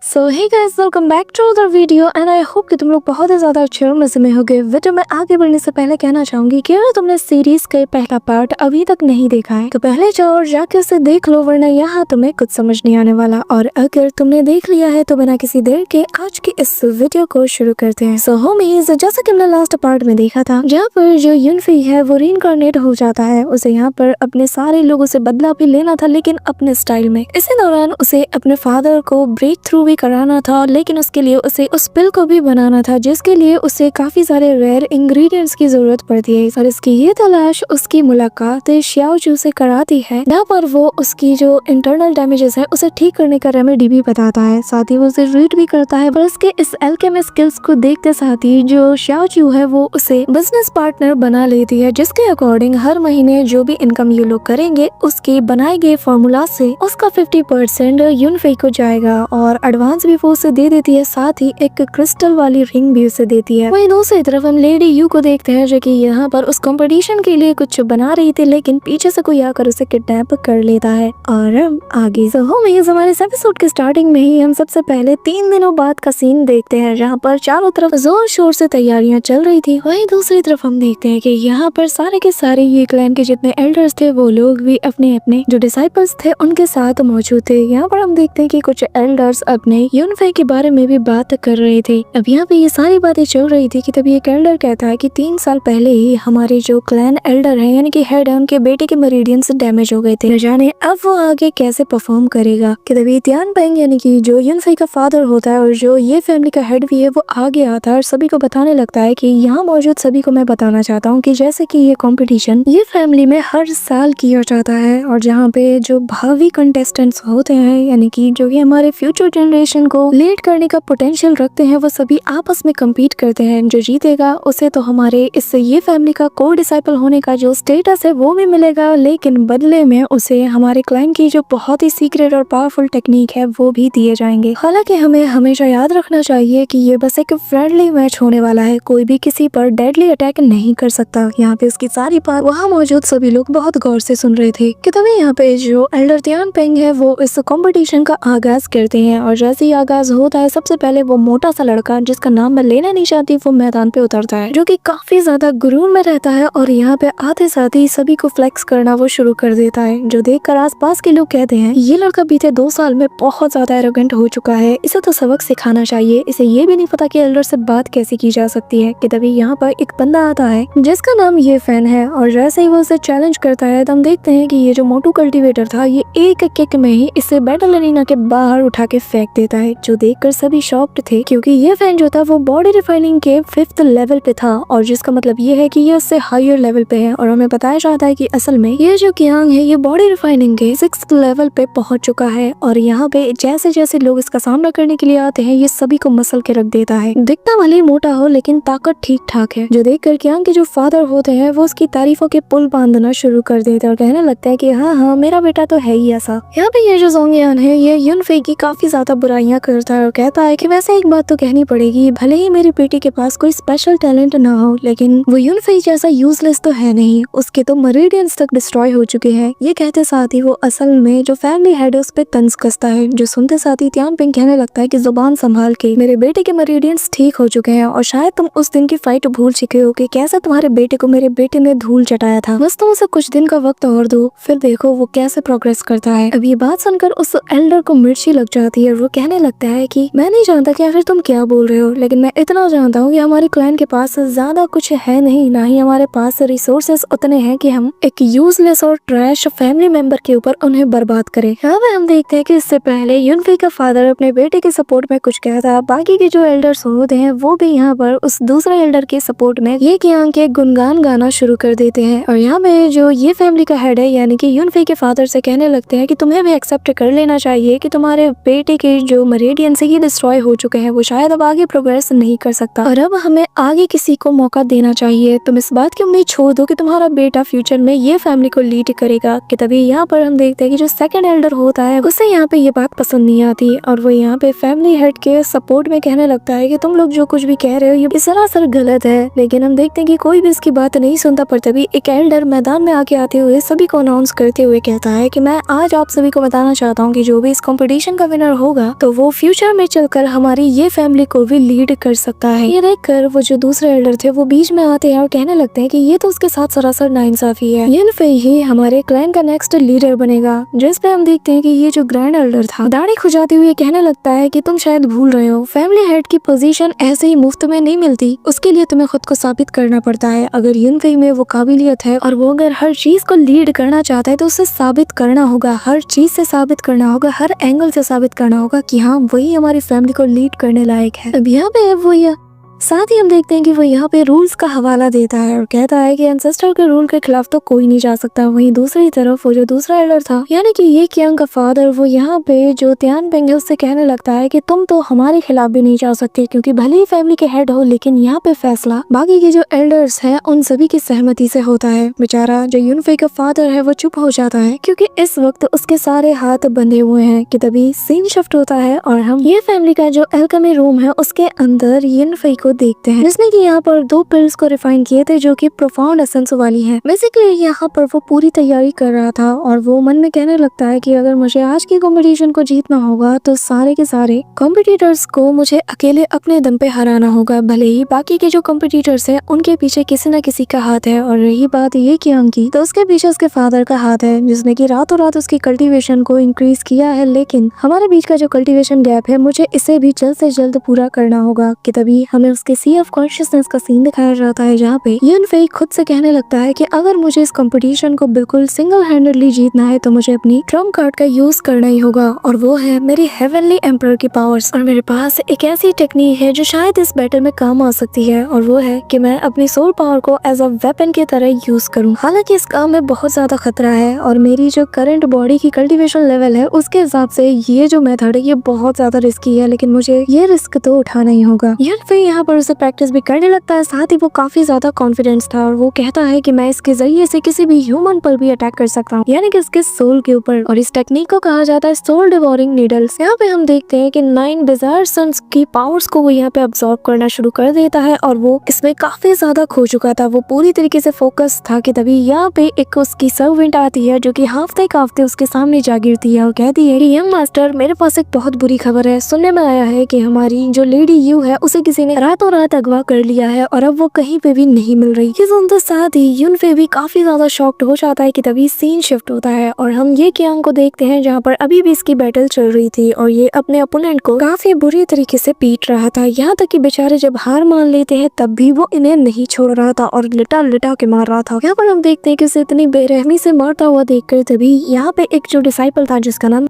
So hey guys, welcome back to the video and I hope कि तुम लोग बहुत ही ज़्यादा अच्छे और मज़े में होगे। वीडियो में आगे बढ़ने से पहले कहना चाहूँगी कि अगर तुमने सीरीज़ का पहला पार्ट अभी तक नहीं देखा है तो पहले जाओ और जाके उसे देख लो, वरना यहाँ तुम्हें कुछ समझ नहीं आने वाला। और अगर तुमने देख लिया है तो बिना किसी देर के आज की इस वीडियो को शुरू करते हैं। सो होमीज, जैसा कि हमने लास्ट पार्ट में देखा था, जहाँ पर जो युनफी है वो रीइंकार्नेट हो जाता है। उसे यहाँ पर अपने सारे लोगों से बदला भी लेना था, लेकिन अपने स्टाइल में। इसी दौरान उसे अपने फादर को ब्रेक थ्रू भी कराना था, लेकिन उसके लिए उसे उस पिल को भी बनाना था, जिसके लिए उसे काफी सारे रेयर इंग्रेडिएंट्स की जरूरत पड़ती है। और इसकी ये तलाश उसकी मुलाकात श्याओ जू से कराती है, जहाँ पर वो उसकी जो इंटरनल डैमेजेस है उसे ठीक करने का रेमेडी भी बताता है। साथ ही वो उसे रीड भी करता है। पर उसके इस एल्केमी स्किल्स को देखते साथ ही जो श्याओ जू है वो उसे बिजनेस पार्टनर बना लेती है, जिसके अकॉर्डिंग हर महीने जो भी इनकम ये लोग करेंगे उसके बनाए गए फॉर्मूला से उसका 50% युनफी को जाएगा और एडवांस भी वो उसे दे देती है। साथ ही एक क्रिस्टल वाली रिंग भी उसे देती है। वहीं दूसरी तरफ हम लेडी यू को देखते हैं, जो कि यहाँ पर उस कंपटीशन के लिए कुछ बना रही थी, लेकिन पीछे से कोई आकर उसे किडनैप कर लेता है। और आगे से हमारे इस एपिसोड के स्टार्टिंग में ही हम सबसे पहले 3 दिनों बाद का सीन देखते हैं, जहाँ पर चारों तरफ जोर शोर से तैयारियां चल रही थी। वहीं दूसरी तरफ हम देखते हैं कि यहाँ पर सारे के सारे ये क्लैन के जितने एल्डर्स थे वो लोग भी अपने अपने जो डिसाइपल्स थे उनके साथ मौजूद थे। यहाँ पर हम देखते हैं कि कुछ एल्डर्स अपने युनफी के बारे में भी बात कर रहे थे। अब यहाँ पे ये सारी बातें चल रही थी कि तभी एक एल्डर कहता है कि 3 साल पहले ही हमारे जो क्लैन एल्डर है यानी कि हेड है, उनके बेटे के मेरिडियंस डैमेज हो गए थे। न जाने अब वो आगे कैसे परफॉर्म करेगा। कि तभी ध्यान पाएंगे यानी कि जो युनफी का फादर होता है और जो ये फैमिली का हेड भी है वो आगे आता है और सभी को बताने लगता है कि यहाँ मौजूद सभी को मैं बताना चाहता हूँ कि जैसे कि ये कंपटीशन ये फैमिली में हर साल किया जाता है, और जहाँ पे जो भावी कंटेस्टेंट्स होते हैं यानी कि जो कि हमारे फ्यूचर जनरेशन को लीड करने का पोटेंशियल रखते हैं, वो सभी आपस में कम्पीट करते हैं। जो जीतेगा उसे तो हमारे इससे ये फैमिली का को डिसाइपल होने का जो स्टेटस है वो भी मिलेगा, लेकिन बदले में उसे हमारे क्लाइन की जो बहुत ही सीक्रेट और पावरफुल टेक्निक है वो भी दिए जाएंगे। हालांकि हमें हमेशा याद रखना चाहिए कि ये बस एक फ्रेंडली मैच होने वाला है, कोई भी किसी पर डेडली अटैक नहीं कर सकता। यहाँ पे उसकी सारी बात वहाँ मौजूद सभी लोग बहुत गौर से सुन रहे थे। कि तभी यहाँ पे जो एल्डर तियान पेंग है वो इस कंपटीशन का आगाज करते हैं, और जैसे ही आगाज होता है सबसे पहले वो मोटा सा लड़का जिसका नाम मैं लेना नहीं चाहती वो मैदान पे उतरता है, जो कि काफी ज्यादा गुरूर में रहता है और यहाँ पे आते साथ ही सभी को फ्लेक्स करना वो शुरू कर देता है, जो देखकर आसपास के लोग कहते हैं ये लड़का बीते 2 साल में बहुत ज्यादा एरोगेंट हो चुका है, इसे तो सबक सिखाना चाहिए, इसे ये भी नहीं पता कि एल्डर से बात कैसे की जा सकती है। कि तभी यहाँ पर एक बंदा आता है जिसका नाम ये फैन है, और जैसे ही वो उसे चैलेंज करता है तो हम देखते हैं कि ये जो मोटू कल्टीवेटर था ये एक किक में ही इसे बैटल अरीना के बाहर उठा के फेंक देता है, जो देखकर सभी शॉक्ड थे, क्योंकि ये फैन जो था वो बॉडी रिफाइनिंग के 5th लेवल पे था, और जिसका मतलब ये है कि ये उससे हायर लेवल पे है। और हमें बताया जाता है कि असल में ये जो कियांग है ये बॉडी रिफाइनिंग के 6th लेवल पे पहुंच चुका है, और यहाँ पे जैसे जैसे लोग इसका सामना करने के लिए आते हैं ये सभी को मसल के रख देता है। दिखता भले मोटा हो लेकिन ताकत ठीक ठाक है, जो देखकर कियांग के जो फादर होते हैं वो उसकी तारीफों के पुल बांधना शुरू कर देते हैं और कहने लगता है कि हाँ हाँ मेरा बेटा तो है ही ऐसा। यहाँ पे ये जो जोंगियान है ये युनफी की काफी ज्यादा बुराइयां करता है और कहता है कि वैसे एक बात तो कहनी पड़ेगी, भले ही मेरी बेटी के पास कोई स्पेशल टैलेंट ना हो लेकिन वो युनफी जैसा यूजलेस तो है नहीं, उसके तो मेरिडियंस तक डिस्ट्रॉय हो चुके हैं। ये कहते साथ ही वो असल में जो फैमिली हेड है उस पे तंज कसता है, जो सुनते साथ ही तियान पेंग कहने लगता है कि जुबान संभाल के, मेरे बेटे के मेरिडियंस ठीक हो चुके हैं और शायद तुम उस दिन की फाइट भूल चुके हो कि कैसे तुम्हारे बेटे को मेरे बेटे ने धूल चटाया था, बस तुम उसे कुछ दिन का वक्त और दो, फिर देखो वो कैसे प्रोग्रेस करता है। अब ये बात सुनकर उस एल्डर को मिर्ची लग जाती है और वो कहने लगता है कि मैं नहीं जानता कि आखिर तुम क्या बोल रहे हो, लेकिन मैं इतना जानता हूँ कि हमारे क्लैन के पास ज्यादा कुछ है नहीं, ना ही हमारे पास रिसोर्सेस उतने हैं कि हम एक यूजलेस और ट्रैश फैमिली मेंबर के ऊपर उन्हें बर्बाद करें। यहाँ पे हम देखते हैं कि इससे पहले युनफी का फादर अपने बेटे के सपोर्ट में कुछ कहता, बाकी के जो एल्डर्स होते हैं वो भी यहाँ पर उस दूसरे एल्डर के सपोर्ट में ये कियांग के गुनगान गाना शुरू कर देते हैं, और यहाँ पे जो ये फैमिली का हेड है यानी कि युनफी के फादर से कहने लगते हैं कि तुम्हें भी एक्सेप्ट कर लेना चाहिए कि तुम्हारे बेटे के जो मेरिडियन से ही डिस्ट्रॉय हो चुके हैं, वो शायद अब आगे प्रोग्रेस नहीं कर सकता और अब हमें आगे किसी को मौका देना चाहिए। तुम इस बात की उम्मीद छोड़ दो कि तुम्हारा बेटा फ्यूचर में ये फैमिली को लीड करेगा। कि तभी यहाँ पर हम देखते हैं कि जो सेकंड एल्डर होता है उसे यहाँ पे ये बात पसंद नहीं आती और वो यहाँ पे फैमिली हेड के सपोर्ट में कहने लगता है कि तुम लोग जो कुछ भी कह रहे हो ये सरासर गलत है। लेकिन हम देखते हैं कि कोई भी इसकी बात नहीं सुनता, पर तभी एक एल्डर मैदान में आके आते हुए सभी को अनाउंस करते हुए कहता है कि मैं आज आप सभी को बताना चाहता हूँ कि जो भी इस कंपटीशन का विनर होगा होगा तो वो फ्यूचर में चलकर हमारी ये फैमिली को भी लीड कर सकता है। ये देखकर वो जो दूसरे एल्डर थे वो बीच में आते हैं और कहने लगते हैं कि ये तो उसके साथ सरासर नाइंसाफी है, युनफेई ही हमारे क्लैन का नेक्स्ट लीडर बनेगा। जिस पे हम देखते हैं कि ये जो ग्रैंड एल्डर था दाढ़ी खुजाते हुए कहने लगता है कि तुम शायद भूल रहे हो, फैमिली हेड की पोजीशन ऐसे ही मुफ्त में नहीं मिलती, उसके लिए तुम्हें खुद को साबित करना पड़ता है। अगर युनफेई में वो काबिलियत है और वो अगर हर चीज को लीड करना चाहता है तो उसे साबित करना होगा, हर चीज से साबित करना होगा, हर एंगल से साबित करना होगा कि हाँ वही हमारी फैमिली को लीड करने लायक है। अब यहाँ पे वो ये साथ ही हम देखते हैं कि वो यहाँ पे रूल्स का हवाला देता है और कहता है कि एंसेस्टर के रूल के खिलाफ तो कोई नहीं जा सकता। वहीं दूसरी तरफ वो जो दूसरा एल्डर था यानी कि ये कियांग का फादर, वो यहाँ पे जो त्यान पेंग है उससे कहने लगता है कि तुम तो हमारे खिलाफ भी नहीं जा सकते क्योंकि भले ही फैमिली के हेड हो लेकिन यहाँ पे फैसला बाकी के जो एल्डर्स है उन सभी की सहमति से होता है। बेचारा जो युनफेई का फादर है वो चुप हो जाता है क्योंकि इस वक्त उसके सारे हाथ बंधे हुए हैं कि तभी सीन शिफ्ट होता है और हम ये फैमिली का जो एल्केमी रूम है उसके अंदर युनफेई को देखते हैं जिसने कि यहाँ पर 2 पिल्स को रिफाइन किए थे जो कि प्रोफाउंड एसेंस वाली हैं। बेसिकली यहाँ पर वो पूरी तैयारी कर रहा था और वो मन में कहने लगता है कि अगर मुझे आज की कंपटीशन को जीतना होगा तो सारे के सारे कॉम्पिटिटर्स को मुझे अकेले अपने दम पे हराना होगा, भले ही बाकी के जो कॉम्पिटिटर्स हैं उनके पीछे किसी न किसी का हाथ है। और रही बात ये कियांग की तो उसके पीछे उसके फादर का हाथ है जिसने की रातों रात उसकी कल्टीवेशन को इंक्रीज किया है, लेकिन हमारे बीच का जो कल्टीवेशन गैप है मुझे इसे भी जल्द से जल्द पूरा करना होगा। कि तभी हमें उसके सी ऑफ कॉन्शियसनेस का सीन दिखाया जाता है जहाँ पे युनफेई खुद से कहने लगता है कि अगर मुझे इस कंपटीशन को बिल्कुल सिंगल हैंडेडली जीतना है तो मुझे अपनी ट्रम्प कार्ड का यूज करना ही होगा और वो है मेरी हेवनली एम्परर की पावर्स। और मेरे पास एक ऐसी टेक्निक है जो शायद इस बैटल में काम आ सकती है और वो है कि मैं अपनी सोल पावर को एज अ वेपन की तरह यूज करूँ। हालांकि इस काम में बहुत ज्यादा खतरा है और मेरी जो करंट बॉडी की कल्टीवेशन लेवल है उसके हिसाब से ये जो मेथड है ये बहुत ज्यादा रिस्की है, लेकिन मुझे ये रिस्क तो उठाना ही होगा। युनफेई यहाँ पर उसे प्रैक्टिस भी करने लगता है, साथ ही वो काफी ज्यादा कॉन्फिडेंस था और वो कहता है कि मैं इसके जरिए से किसी भी ह्यूमन पर भी अटैक कर सकता हूँ, यानी कि इसके सोल के ऊपर। और इस टेक्निक को कहा जाता है सोल डिवोरिंग नीडल्स। यहाँ पे हम देखते हैं कि 9 बिजार सन्स की पावर्स को वो यहाँ पे अब्सॉर्ब करना शुरू कर देता है और वो इसमें काफी ज्यादा खो चुका था, वो पूरी तरीके से फोकस था। कि तभी यहाँ पे एक उसकी सर्वेंट आती है जो कि हाफते उसके सामने जा गिरती है और कहती है कि यंग मास्टर मेरे पास एक बहुत बुरी खबर है, सुनने में आया है कि हमारी जो लेडी यू है उसे किसी ने रातों रात अगवा कर लिया है और अब वो कहीं पे भी नहीं मिल रही। ये सुनते साथ ही युनफेई भी काफी ज्यादा शॉक्ड हो जाता है कि तभी सीन शिफ्ट होता है और हम ये कियांग को देखते हैं जहाँ पर अभी भी इसकी बैटल चल रही थी और ये अपने अपोनेंट को काफी बुरी तरीके से पीट रहा था। यहाँ तक कि बेचारे जब हार मान लेते हैं तब भी वो इन्हें नहीं छोड़ रहा था और लिटा लिटा के मार रहा था। यहाँ पर हम देखते हैं कि उसे इतनी बेरहमी से मारता हुआ देखकर तभी यहाँ पे एक जो डिसाइपल था जिसका नाम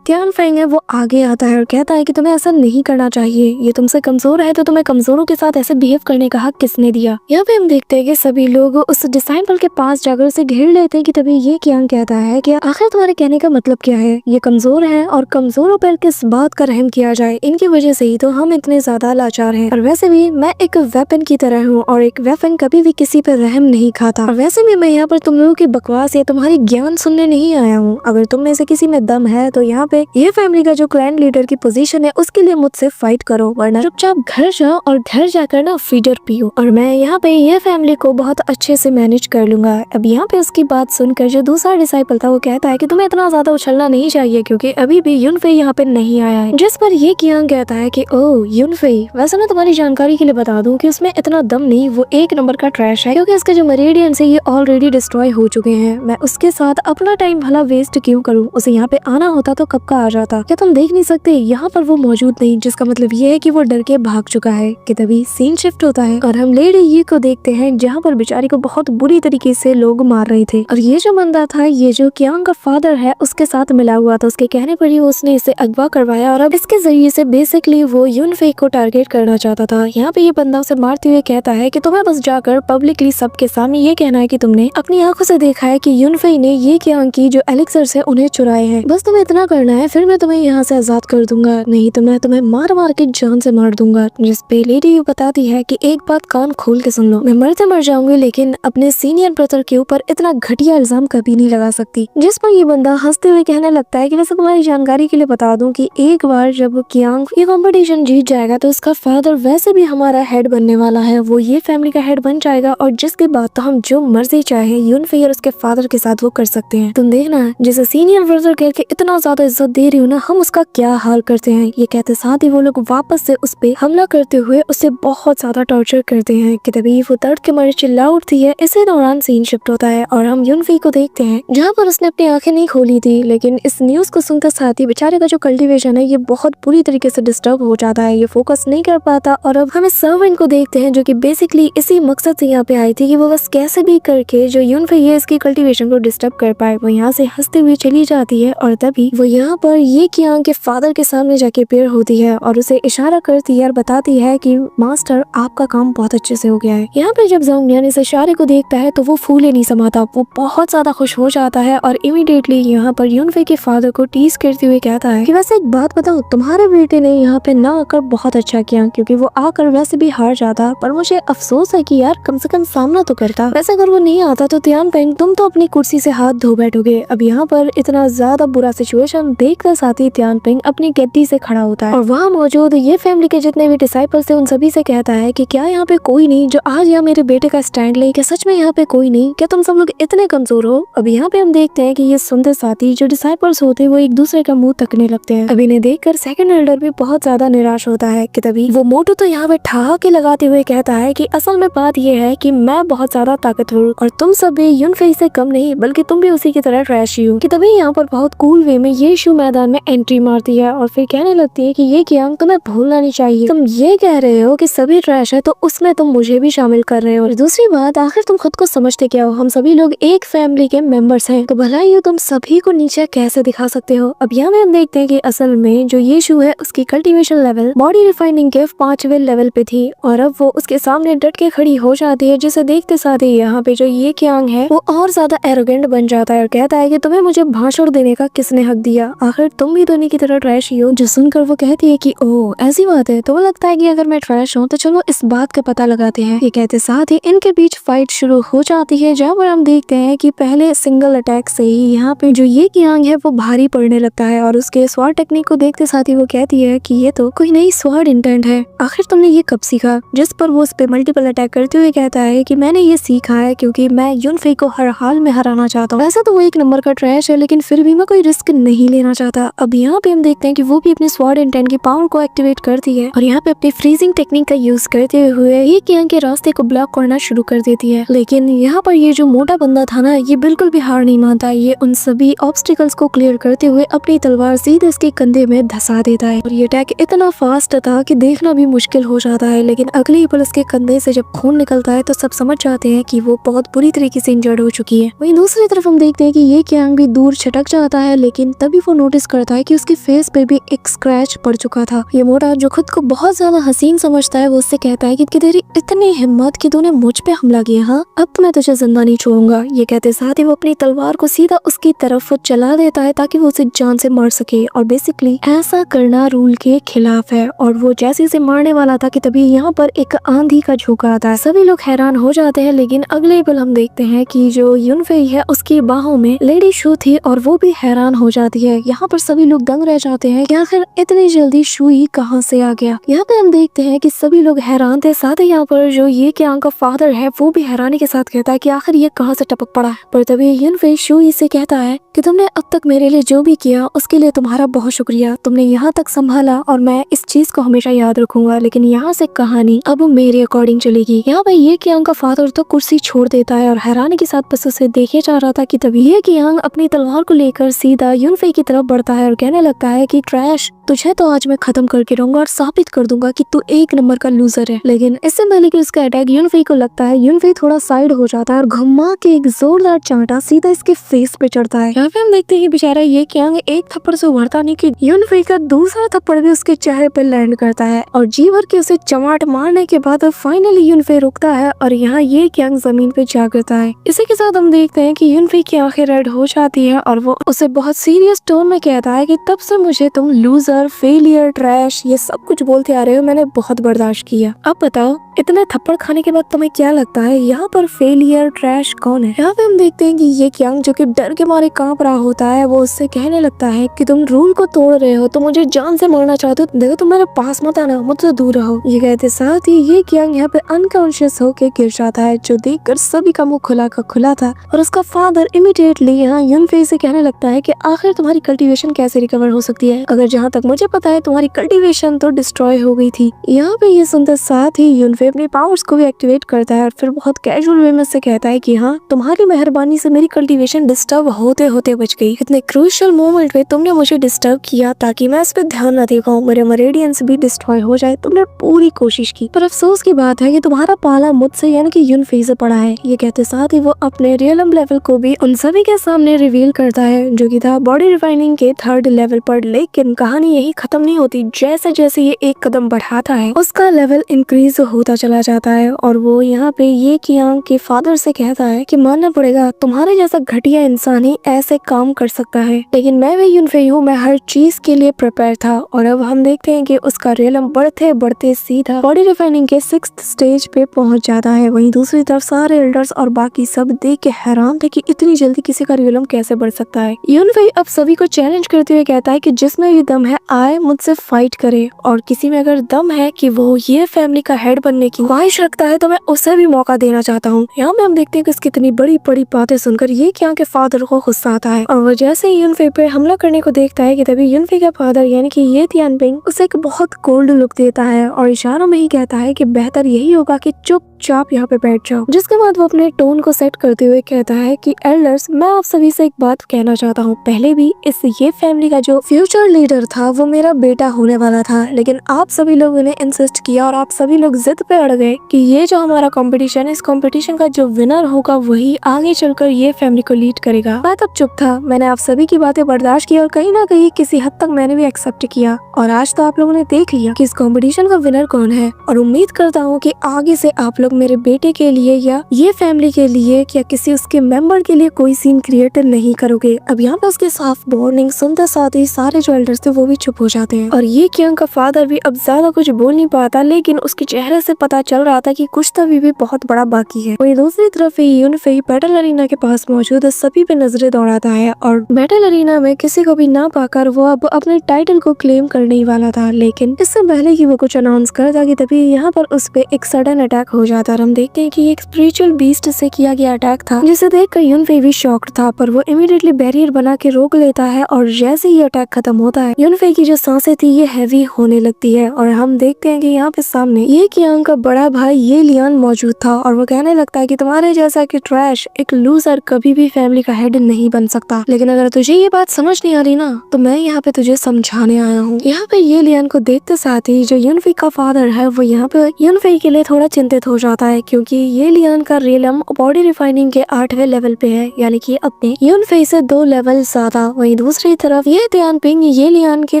त्यान फेंग है वो आगे आता है और कहता है कि तुम्हें ऐसा नहीं करना चाहिए, ये तुमसे कमजोर है तो तुम्हें कमजोरों के साथ ऐसे बिहेव करने का हक किसने दिया। यहाँ पे हम देखते हैं कि सभी लोग उस डिसाइपल के पास जाकर उसे घेर लेते हैं कि तभी ये कियांग कहता है कि आखिर तुम्हारे कहने का मतलब क्या है, ये कमजोर है और कमजोरों पर किस बात का रहम किया जाए, इनकी वजह से ही तो हम इतने ज्यादा लाचार हैं। और वैसे भी मैं एक वेपन की तरह हूँ और एक वेपन कभी भी किसी पर रहम नहीं खाता। और वैसे भी मैं यहाँ पर तुम लोगों की बकवास या तुम्हारी ज्ञान सुनने नहीं आया हूँ। अगर तुम में से किसी में दम है तो यहाँ पे ये फैमिली का जो क्लैन लीडर की पोजीशन है उसके लिए मुझसे फाइट करो, वरना चुपचाप घर जाओ और घर जाकर ना फीडर पियो और मैं यहाँ पे ये फैमिली को बहुत अच्छे से मैनेज कर लूंगा। अब यहाँ पे उसकी बात सुनकर जो दूसरा डिसाइपल था वो कहता है कि तुम्हें इतना ज्यादा उछलना नहीं चाहिए क्योंकि अभी भी युनफेई यहाँ पे नहीं आया है। जिस पर ये कियांग कहता है कि ओह युनफेई, वैसे ना तुम्हारी जानकारी के लिए बता दूं कि उसमें इतना दम नहीं, वो एक नंबर का ट्रैश है क्योंकि इसके जो मेरिडियंस है ये ऑलरेडी डिस्ट्रॉय हो चुके हैं। मैं उसके साथ अपना टाइम भला वेस्ट क्यों करूं, उसे यहाँ पे आना होता तो कब का आ जाता। क्या तुम देख नहीं सकते यहाँ पर वो मौजूद नहीं, जिसका मतलब ये है कि वो डर के भाग चुका है। कि तभी सीन शिफ्ट होता है और हम लेडी ये को देखते हैं जहाँ पर बेचारी को बहुत बुरी तरीके से लोग मार रहे थे और ये जो बंदा था, ये जो कियांग का फादर है, उसके साथ मिला हुआ था। उसके कहने पर ही उसने इसे अगवा करवाया और अब इसके जरिए से बेसिकली वो युनफेई को टारगेट करना चाहता था। यहाँ पे ये बंदा उसे मारते हुए कहता है कि तुम्हें बस जाकर पब्लिकली सबके सामने ये कहना है कि तुमने अपनी आंखों से देखा है कि युनफेई ने ये कियांग की जो एलिक्सर्स है उन्हें चुराए हैं, बस तुम्हें इतना करना है, फिर मैं तुम्हें यहाँ से आजाद कर दूंगा, नहीं तो मैं तुम्हें मार मार के जान से मार दूंगा। जिस पे लेडी यू बताती है कि एक बात कान खोल के सुन लो, मैं मरते मर जाऊंगी लेकिन अपने सीनियर ब्रदर के ऊपर इतना घटिया इल्जाम कभी नहीं लगा सकती। जिस पर ये बंदा हंसते हुए कहने लगता है कि वैसे तुम्हारी जानकारी के लिए बता दूं कि एक बार जब कियांग ये कंपटीशन जीत जाएगा तो उसका फादर वैसे भी हमारा हेड बनने वाला है, वो ये फैमिली का हेड बन जाएगा और जिसके बाद तो हम जो मर्जी चाहे युनफेई और उसके फादर के साथ वो कर सकते हैं। तुम देखना, जिसे सीनियर ब्रदर कह के इतना ज्यादा इज्जत दे रही हूँ ना, हम उसका क्या हाल करते हैं। ये कहते साथ ही वो लोग वापस से उस पे हमला करते हुए उसे बहुत ज्यादा टॉर्चर करते हैं कि तभी वो दर्द के मारे चिल्ला उठती है। इसी दौरान सीन शिफ्ट होता है और हम यूनफी को देखते हैं जहाँ पर उसने अपनी आंखें नहीं खोली थी, लेकिन इस न्यूज को सुनकर साथ ही बेचारे का जो कल्टीवेशन है ये बहुत बुरी तरीके से डिस्टर्ब हो जाता है, ये फोकस नहीं कर पाता। और अब हम इस सर्वेंट को देखते हैं जो कि बेसिकली इसी मकसद से यहाँ पे आई थी कि वो बस कैसे भी करके जो यूनफी है इसकी कल्टीवेशन को डिस्टर्ब कर पाए। वो यहाँ से हंसते हुए चली जाती है और तभी वो यहाँ पर ये कियांग के फादर के सामने जाके पेड़ होती है और उसे इशारा करती है और बताती है कि मास्टर आपका काम बहुत अच्छे से हो गया है। यहाँ पे जब ज़ोंगनियान इस इशारे को देखता है तो वो फूले नहीं समाता, वो बहुत ज्यादा खुश हो जाता है और इमीडिएटली यहाँ पर यूनफी के फादर को टीज करते हुए कहता है कि वैसे एक बात बताओ, तुम्हारे बेटे ने यहाँ पे ना आकर बहुत अच्छा किया, क्योंकि वो आकर वैसे भी हार जाता, पर मुझे अफसोस है कि यार कम से कम सामना तो करता। वैसे अगर वो नहीं आता तो तियान पेंग तुम तो अपनी कुर्सी से हाथ धो बैठोगे। अब यहाँ पर इतना ज्यादा बुरा सिचुएशन देखकर साथ ही तियान पेंग अपनी गद्दी से खड़ा होता है और वहाँ मौजूद ये फैमिली के जितने भी डिसाइपल्स थे उन सभी से कहता है कि क्या यहाँ पे कोई नहीं जो आज यहाँ मेरे बेटे का स्टैंड ले? क्या सच में यहाँ पे कोई नहीं? क्या तुम सब लोग इतने कमजोर हो? अब यहाँ पे हम देखते हैं कि ये सुनते साथी जो डिसाइपल्स होते हैं वो एक दूसरे का मुंह तकने लगते हैं। अब इन्हें देखकर सेकंड एल्डर भी बहुत ज्यादा निराश होता है कि तभी वो मोटू तो यहाँ पे ठहाके लगाते हुए कहता है कि असल में बात ये है कि मैं बहुत ज्यादा ताकतवर हूँ और तुम सब भी यूनफी से कम नहीं, बल्कि तुम भी उसी की तरह ट्रैशी हो। कि तभी यहाँ पर बहुत कूल वे में ये शू मैदान में एंट्री मारती है और फिर कहने लगती है कि ये कियांग तुम्हें भूलना नहीं चाहिए, तुम ये कह रहे हो कि सभी ट्रैश है तो उसमें तुम मुझे भी शामिल कर रहे हो। और दूसरी बात, आखिर तुम खुद को समझते क्या हो? हम सभी लोग एक फैमिली के मेंबर्स हैं, तो भला ये तुम सभी को नीचे कैसे दिखा सकते हो? अब यहाँ में हम देखते हैं कि असल में जो ये शू है उसकी कल्टीवेशन लेवल बॉडी रिफाइनिंग के 5वें लेवल पे थी और अब वो उसके सामने डट के खड़ी हो जाती है, जिसे देखते साथ ही यहाँ पे जो ये कियांग है वो और ज्यादा एरोगेंट बन जाता है और कहता है कि तुम्हें मुझे भाषण देने का किसने हक दिया? आखिर तुम भी धोनी की तरह ट्रैश ही हो। जो सुनकर वो कहती है कि ओह ऐसी बात है, तो वो लगता है कि अगर मैं ट्रैश हूँ तो चलो इस बात का पता लगाते हैं। ये कहते साथ ही इनके बीच फाइट शुरू हो जाती है, जहाँ पर हम देखते हैं कि पहले सिंगल अटैक से ही यहाँ पे जो ये कियांग है वो भारी पड़ने लगता है और उसके स्वाड टेक्निक को देखते साथ ही वो कहती है कि ये तो कोई नई स्वाड इंटेंट है, आखिर तुमने ये कब सीखा? जिस पर वो उस पे मल्टीपल अटैक करते हुए कहता है कि मैंने ये सीखा है क्योंकि मैं यूनफी को हर हाल में हराना चाहता हूँ। वैसे तो वो एक नंबर का ट्रैश है, लेकिन फिर भी मैं कोई रिस्क नहीं लेना चाहता। अब यहाँ पे हम देखते हैं कि वो भी अपने स्वाड इंटेंट की पावर को एक्टिवेट करती है और यहाँ पे अपनी फ्रीजिंग टेक्निक का यूज करते हुए ये कियांग के रास्ते को ब्लॉक करना शुरू कर देती है। लेकिन यहाँ पर ये जो मोटा बंदा था ना, ये बिल्कुल भी हार नहीं मानता। ये उन सभी ऑब्स्टिकल्स को क्लियर करते हुए अपनी तलवार सीधे इसके कंधे में धंसा देता है और ये अटैक इतना फास्ट था कि देखना भी मुश्किल हो जाता है। लेकिन अगले ही पल उसके कंधे से जब खून निकलता है तो सब समझ जाते हैं कि वो बहुत बुरी तरीके से इंजर्ड हो चुकी है। वहीं दूसरी तरफ हम देखते हैं कि ये कियांग भी दूर छटक जाता है, लेकिन तभी वो नोटिस करता है कि उसके फेस पे भी एक स्क्रैच पड़ चुका था। ये मोटा जो खुद को बहुत ज्यादा हसीन समझता है वो उससे कहता है कि तेरी इतनी हिम्मत कि तूने मुझ पे हमला किया, हाँ अब तो मैं तुझे जिंदा नहीं छोड़ूंगा। ये कहते साथ ही वो अपनी तलवार को सीधा उसकी तरफ चला देता है ताकि वो उसे जान से मार सके और बेसिकली ऐसा करना रूल के खिलाफ है। और वो जैसे उसे मारने वाला था कि तभी यहाँ पर एक आंधी का झोंका आता है। सभी लोग हैरान हो जाते हैं, लेकिन अगले पल हम देखते हैं कि जो यूनफी है उसकी बाहों में लेडी शू थी और वो भी हैरान हो जाती है। यहाँ पर सभी लोग दंग रह जाते हैं कि आखिर इतनी जल्दी शुई कहाँ से आ गया। यहाँ पे हम देखते हैं कि सभी लोग हैरान थे, साथ ही यहाँ पर जो ये कियांग का फादर है वो भी हैरानी के साथ कहता है कि आखिर ये कहाँ से टपक पड़ा है। पर तभी यूनफी शुई से कहता है कि तुमने अब तक मेरे लिए जो भी किया उसके लिए तुम्हारा बहुत शुक्रिया, तुमने यहाँ तक संभाला और मैं इस चीज को हमेशा याद रखूंगा। लेकिन यहाँ से कहानी अब मेरे अकॉर्डिंग चलेगी। यहाँ पे ये कियांग का फादर तो कुर्सी छोड़ देता है और हैरानी के साथ बस उसे देखे जा रहा था कि तभी ये कियांग अपनी तलवार को लेकर सीधा यूनफी की तरफ बढ़ता है और कहने लगता है कि ट्रैश, तुझे तो आज मैं खत्म करके रहूंगा और साबित कर दूंगा कि तू एक नंबर का लूजर है। लेकिन इससे पहले कि उसका अटैक यूनफी को लगता है, यूनफी थोड़ा साइड हो जाता है और घुमा के एक जोरदार चांटा सीधा इसके फेस पे चढ़ता है। यहाँ पे हम देखते हैं कि बेचारा ये कियांग एक थप्पड़ से उभरता नहीं कि यूनफी का दूसरा थप्पड़ भी उसके चेहरे पे लैंड करता है और जी भर के उसे चमाट मारने के बाद फाइनली यूनफी रुकता है और यहाँ ये कियांग जमीन पे जा गिरता है। इसी के साथ हम देखते हैं कि यूनफी की आंखें रेड हो जाती है और वो उसे बहुत सीरियस टोन में कहता है कि तब से मुझे तुम लूजर, फेलियर, ट्रैश ये सब कुछ बोलते आ रहे हो, मैंने बहुत बर्दाश्त किया। अब बताओ इतने थप्पड़ खाने के बाद तुम्हें क्या लगता है यहाँ पर फेलियर, ट्रैश कौन है? यहाँ पे हम देखते हैं कि ये कियांग जो कि डर के मारे कांप रहा होता है वो उससे कहने लगता है कि तुम रूल को तोड़ रहे हो, तो मुझे जान से मारना चाहते हो, देखो तुम मेरे पास मत आना, मुझसे दूर रहो। ये कहते साथ ही ये कियांग यहाँ पे अनकॉन्शियस होके गिर जाता है, जो देखकर सभी का मुंह खुला का खुला था और उसका फादर इमीडिएटली यहाँ यूनफी से कहने लगता है कि आखिर तुम्हारी कल्टीवेशन कैसे रिकवर हो सकती है, अगर जहाँ तक मुझे पता है तुम्हारी कल्टीवेशन तो डिस्ट्रॉय हो गई थी। यहाँ पे ये सुनते साथ ही यूनफे अपने पावर्स को भी एक्टिवेट करता है और फिर बहुत कैजुअल वे में से कहता है कि हाँ, तुम्हारी मेहरबानी से मेरी कल्टीवेशन डिस्टर्ब होते होते बच गई। इतने क्रूशियल मोमेंट में तुमने मुझे डिस्टर्ब किया ताकि मैं इस पे ध्यान न दे पाऊं, मेरे मरेडियंस भी डिस्ट्रॉय हो जाए। तुमने पूरी कोशिश की, पर अफसोस की बात है कि तुम्हारा पाला मुझसे यानी कि यूनफे से पड़ा है। ये कहते साथ ही वो अपने रियलम लेवल को भी उन सभी के सामने रिवील करता है जो कि था बॉडी रिफाइनिंग के 3rd लेवल पर। लेकिन कहानी यही खत्म नहीं होती, जैसे जैसे ये एक कदम बढ़ाता है उसका लेवल इंक्रीज होता चला जाता है और वो यहाँ पे ये कियांग के फादर से कहता है कि मानना पड़ेगा तुम्हारे जैसा घटिया इंसान ही ऐसे काम कर सकता है, लेकिन मैं भी यूनफे हूँ, मैं हर चीज के लिए प्रिपेयर था। और अब हम देखते हैं कि उसका रियलम बढ़ते बढ़ते सीधा बॉडी रिफाइनिंग के 6th स्टेज पे पहुंच जाता है। वहीं दूसरी तरफ सारे एल्डर्स और बाकी सब देख के हैरान थे कि इतनी जल्दी किसी का रियलम कैसे बढ़ सकता है। यूनफे अब सभी को चैलेंज करते हुए कहता है कि जिसमें भी दम है आए मुझसे फाइट करे, और किसी में अगर दम है कि वो ये फैमिली का हेड बनने की ख्वाहिश रखता है तो मैं उसे भी मौका देना चाहता हूँ। यहाँ पे हम देखते हैं कि इसकी इतनी बड़ी बड़ी बातें सुनकर ये क्या के फादर को गुस्सा आता है और वो जैसे ही यूनफे पे हमला करने को देखता है कि तभी यूनफे का फादर यानी कि ये तियानपिंग उसे एक बहुत कोल्ड लुक देता है और इशारों में ही कहता है कि बेहतर यही होगा कि चुपचाप यहाँ पे बैठ जाओ। जिसके बाद वो अपने टोन को सेट करते हुए कहता है कि एल्डर्स, मैं आप सभी से एक बात कहना चाहता हूँ। पहले भी ये फैमिली का जो फ्यूचर लीडर था वो मेरा बेटा होने वाला था, लेकिन आप सभी लोगों ने इंसिस्ट किया और आप सभी लोग जिद पे अड़ गए कि ये जो हमारा कंपटीशन है, इस कंपटीशन का जो विनर होगा वही आगे चलकर ये फैमिली को लीड करेगा। मैं तब चुप था, मैंने आप सभी की बातें बर्दाश्त की और कहीं ना कहीं किसी हद तक मैंने भी एक्सेप्ट किया, और आज तो आप लोगों ने देख लिया कि इस कंपटीशन का विनर कौन है। और उम्मीद करता हूँ कि आगे से आप लोग मेरे बेटे के लिए या ये फैमिली के लिए या किसी उसके मेंबर के लिए कोई सीन क्रिएट नहीं करोगे। अब यहाँ पे उसके साफ वार्निंग सुनते साथ ही सारे जो एल्डर्स थे वो भी चुप हो जाते हैं और ये कियांग का फादर भी अब ज्यादा कुछ बोल नहीं पाता, लेकिन उसके चेहरे से पता चल रहा था कि कुछ तो अभी भी बहुत बड़ा बाकी है। वही दूसरी तरफ यूनफे बैटल अरीना के पास मौजूद सभी पे नजरें दौड़ाता है और बैटल अरीना में किसी को भी ना पाकर वो अब अपने टाइटल को क्लेम करने ही वाला था, लेकिन इससे पहले कि वो कुछ अनाउंस कर था कि तभी यहाँ पर उस पे एक सडन अटैक हो जाता है। हम देखते हैं कि ये एक स्पिरिचुअल बीस्ट से किया गया अटैक था, जिसे देखकर यूनफे भी शॉक्ड था, पर वो इमीडिएटली बैरियर बना के रोक लेता है और जैसे ही अटैक खत्म होता है यूनफे की जो सांसें थी ये हैवी होने लगती है और हम देखते हैं कि यहाँ पे सामने ये कियांग का बड़ा भाई ये लियान मौजूद था और वो कहने लगता है कि तुम्हारे जैसा कि ट्रैश एक लूजर कभी भी फैमिली का हेड नहीं बन सकता, लेकिन अगर तुझे ये बात समझ नहीं आ रही ना तो मैं यहाँ पे तुझे समझाने आया हूँ। यहाँ पे ये लियान को देखते साथ ही जो यूनफे का फादर है वो यहाँ पे यूनफे के लिए थोड़ा चिंतित हो जाता है, क्योंकि ये लियान का रियलम बॉडी रिफाइनिंग के 8वें लेवल पे है, यानी कि अपने यूनफे से 2 लेवल ज्यादा। वहीं दूसरी तरफ ये तियानपिंग ये लियान के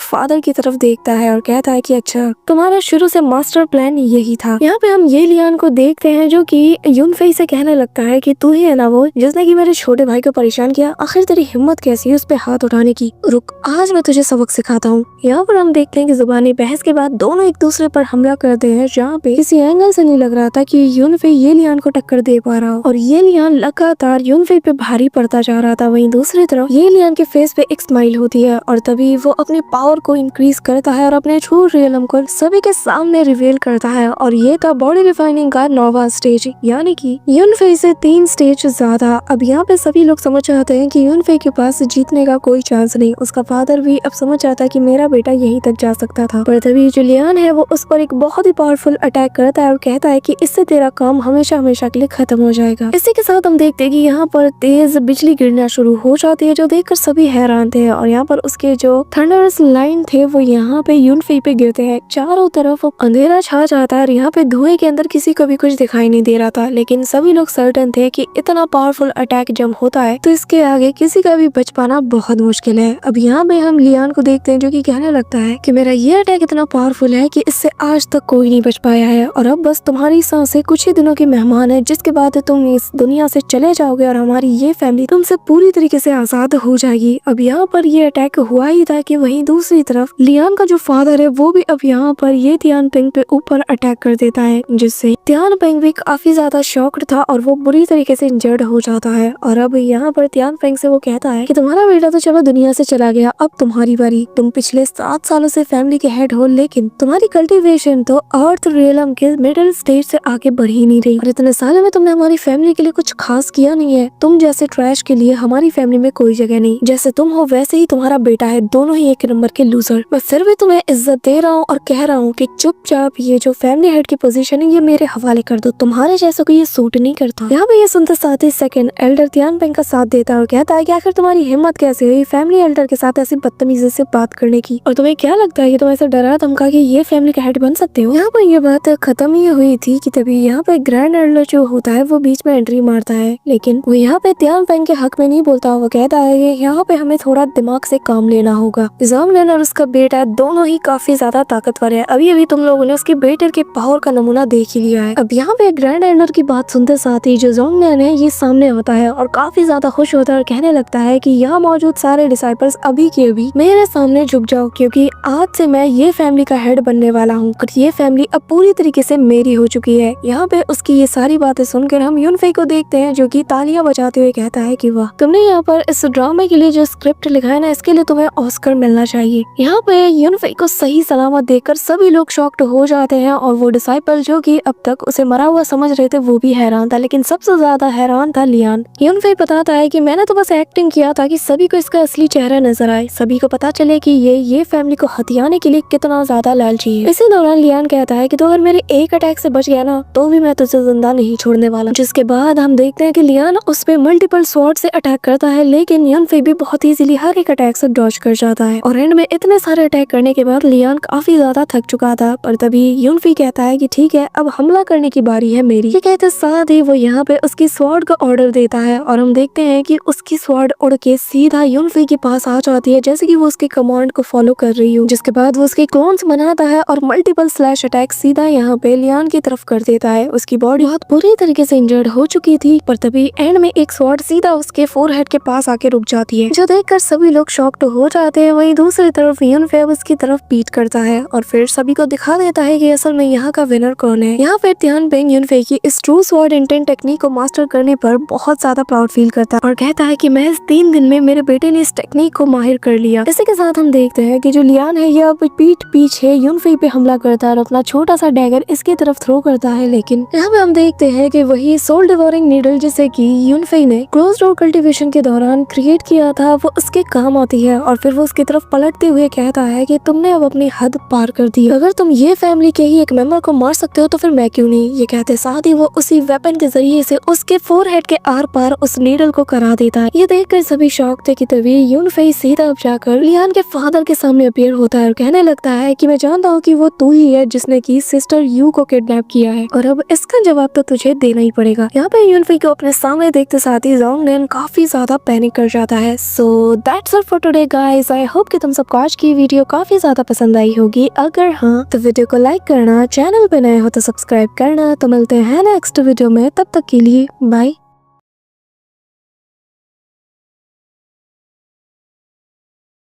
फादर की तरफ देखता है और कहता है कि अच्छा, तुम्हारा शुरू से मास्टर प्लान यही था। यहाँ पे हम ये लियान को देखते हैं जो कि यूनफे से कहने लगता है कि तू ही है ना वो जिसने कि मेरे छोटे भाई को परेशान किया, आखिर तेरी हिम्मत कैसी है उस पे हाथ उठाने की, रुक आज मैं तुझे सबक सिखाता हूँ। यहाँ पर हम देखते हैं कि जुबानी बहस के बाद दोनों एक दूसरे पर हमला करते हैं, जहाँ पे किसी एंगल से नहीं लग रहा था कि यूनफे ये लियान को टक्कर दे पा रहा हो और ये लियान लगातार यूनफे पे भारी पड़ता जा रहा था। वहीं दूसरी तरफ ये लियान के फेस पे एक स्माइल होती है और तभी वो अपने पावर को इंक्रीज करता है और अपने ट्रू रियलम को सभी के सामने रिवील करता है और ये था बॉडी रिफाइनिंग का 9वां स्टेज, यानी कि यूनफे से 3 स्टेज ज्यादा। अब यहाँ पे सभी लोग समझ जाते हैं कि यूनफे के पास जीतने का कोई चांस नहीं। उसका फादर भी अब समझ जाता है कि मेरा बेटा यहीं तक जा सकता था, पर तभी जो लियान है वो उस पर एक बहुत ही पावरफुल अटैक करता है और कहता है कि इससे तेरा काम हमेशा हमेशा के लिए खत्म हो जाएगा। इसी के साथ हम देखते हैं कि यहाँ पर तेज बिजली गिरना शुरू हो जाती है, जो देखकर सभी हैरान थे और यहाँ पर उसके जो थंडरस लाइन थे वो यहाँ पे यूनफे पे गिरते हैं। चारों तरफ अंधेरा छा जाता है और यहाँ पे धुएं के अंदर किसी को भी कुछ दिखाई नहीं दे रहा था, लेकिन सभी लोग सर्टेन थे कि इतना पावरफुल अटैक जब होता है तो इसके आगे किसी का भी बच पाना बहुत मुश्किल है। अब यहाँ पे हम लियान को देखते हैं जो कि कहने लगता है कि मेरा ये अटैक इतना पावरफुल है कि इससे आज तक कोई नहीं बच पाया है और अब बस तुम्हारी सांसें कुछ ही दिनों की मेहमान है, जिसके बाद तुम इस दुनिया से चले जाओगे और हमारी ये फैमिली तुमसे पूरी तरीके से आजाद हो जाएगी। अब यहाँ पर ये अटैक हुआ ही था कि वहीं दूसरी तरफ लियान का जो फादर है वो भी अब यहाँ पर ये तियानपिंग पे ऊपर अटैक कर देता है, जिससे तियानपिंग भी काफी ज्यादा शॉक्ड था और वो बुरी तरीके से इंजर्ड हो जाता है। और अब यहाँ पर तियानपिंग से वो कहता है कि तुम्हारा बेटा तो चलो दुनिया से चला गया, अब तुम्हारी बारी। तुम पिछले 7 सालों से फैमिली के हेड हो, लेकिन तुम्हारी कल्टीवेशन तो अर्थ रियलम के मिडिल स्टेज से आगे बढ़ ही नहीं रही और इतने सालों में तुमने हमारी फैमिली के लिए कुछ खास किया नहीं है। तुम जैसे ट्रैश के लिए हमारी फैमिली में कोई जगह नहीं। जैसे तुम हो वैसे ही तुम्हारा बेटा है, दोनों ही एक नंबर के लूजर। मैं फिर भी तुम्हें इज्जत दे रहा हूँ और कह रहा हूँ कि चुपचाप ये जो फैमिली हेड की पोजीशन है ये मेरे हवाले कर दो, तुम्हारे जैसे को ये सूट नहीं करता। यहाँ पे ये सुनते साथ ही सेकंड एल्डर तियान पेंग का साथ देता है और कहता है कि आखिर तुम्हारी हिम्मत कैसे हुई फैमिली एल्डर के साथ ऐसी बदतमीजी से बात करने की, और तुम्हें क्या लगता है कि तुम ऐसे डरा धमका के ये फैमिली का हेड बन सकते हो। यहाँ पर ये बात खत्म ही हुई थी कि तभी यहाँ पे ग्रैंड एल्डर जो होता है वो बीच में एंट्री मारता है, लेकिन वो यहाँ पे तियान पेंग के हक में नहीं बोलता। वो कहता है कि यहाँ पे हमें थोड़ा दिमाग से काम लेना होगा। ज़ोंगलिन और उसका बेटा दोनों ही काफी ज्यादा ताकतवर है। अभी अभी तुम लोगों ने उसके बेटे के पावर का नमूना देख ही लिया है। अब यहाँ पे ग्रैंड एल्डर की बात सुनते साथ ही जो ज़ोंगलिन है ये सामने आता है और काफी ज्यादा खुश होता है और कहने लगता है कि यहाँ मौजूद सारे डिसाइपल्स अभी के अभी मेरे सामने झुक जाओ, क्योंकि आज से मैं ये फैमिली का हेड बनने वाला हूँ और ये फैमिली अब पूरी तरीके से मेरी हो चुकी है। यहाँ पे उसकी ये सारी बातें सुनकर हम यूनफेई को देखते हैं जो कि तालियां बजाते हुए कहता है कि वाह, तुमने यहाँ पर इस ड्रामे के लिए जो स्क्रिप्ट लिखा है ना इसके लिए तुम्हें ऑस्कर मिलना चाहिए। यहाँ पे यूनफेई को सही सलामत देखकर सभी लोग शॉक्ड हो जाते हैं और वो डिसाइपल जो कि अब तक उसे मरा हुआ समझ रहे थे वो भी हैरान था, लेकिन सबसे ज्यादा हैरान था लियान। यूनफेई बताता है कि मैंने तो बस एक्टिंग किया ताकि सभी को इसका असली चेहरा नजर आए, सभी को पता चले कि ये फैमिली को हथियाने के लिए कितना ज्यादा लालची है। इसी दौरान लियान कहता है कि तो अगर मेरे एक अटैक से बच गया ना तो भी मैं तुझे जिंदा नहीं छोड़ने वाला। जिसके बाद हम देखते हैं कि लियान उस पे मल्टीपल स्वॉर्ड से अटैक करता है, लेकिन यूनफेई भी बहुत इजीली हर एक अटैक से डॉज कर जाता है और एंड में इतने सारे अटैक करने के बाद लियान काफी ज्यादा थक चुका था। पर तभी यूनफेई कहता है कि ठीक है अब हमला करने की बारी है मेरी। ये कहते साथ ही वो यहाँ पे उसकी स्वॉर्ड का ऑर्डर देता है और हम देखते हैं कि उसकी स्वॉर्ड उड़ के सीधा यूनफेई के पास आ जाती है जैसे कि वो उसके कमांड को फॉलो कर रही हो। जिसके बाद वो उसके क्लोन्स बनाता है और मल्टीपल स्लैश अटैक सीधा यहाँ पे लियान की तरफ कर देता है। उसकी बॉडी बहुत बुरी तरीके से इंजर्ड हो चुकी थी, पर तभी एंड में एक स्वॉर्ड सीधा उसके फोरहेड के पास आके रुक जाती है, जो देखकर सभी लोग शॉक्ड हो जाते हैं। वहीं दूसरी तरफ यूनफेई उसकी तरफ पीट करता है और फिर सभी को दिखा देता है कि असल में यहाँ का विनर कौन है। यहाँ पे तियान पेंग यूनफेई की इस ट्रू स्वॉर्ड इंटेंट टेक्निक को मास्टर करने पर बहुत ज्यादा प्राउड फील करता है और कहता है कि मैं इस 3 दिन में मेरे बेटे ने इस टेक्निक को माहिर कर लिया। इसी के साथ हम देखते हैं कि जो लियान है ये अब पीठ पीछे यूनफेई पे हमला करता है और अपना छोटा सा डैगर इसकी तरफ थ्रो करता है, लेकिन यहाँ पे हम देखते हैं कि वही सोल डिवोरिंग नीडल जिसे कि यूनफेई ने क्लोज डोर कल्टीवेशन के दौरान क्रिएट किया था वो उसके काम आती है और फिर वो उसकी तरफ पलटते हुए कहता है कि तुमने अब अपनी हद पार कर दी, अगर तुम ये फैमिली के ही एक मेंबर को मार सकते हो तो फिर मैं क्यों नहीं। ये कहते साथ ही वो उसी वेपन के जरिए से उसके फोरहेड के आर पार उस नीडल को करा देता है। ये देखकर सभी शॉक थे कि तभी यूनफेई सीधा अब जाकर लियान के फादर के सामने अपीयर होता है और कहने लगता है कि मैं जानता हूँ कि वो तू ही है जिसने की सिस्टर यू को किडनैप किया है और अब इसका जवाब तो तुझे देना ही पड़ेगा। यहाँ पे यूनफेई को अपने सामने देखते साथ ही ज़ोंगलिन काफी ज्यादा पैनिक कर जाता है। So that's all for today guys, I hope कि तुम सबको आज की वीडियो काफी ज्यादा पसंद आई होगी। अगर हाँ तो वीडियो को लाइक करना, चैनल पे नए हो तो सब्सक्राइब करना। तो मिलते हैं नेक्स्ट वीडियो में, तब तक के लिए बाय।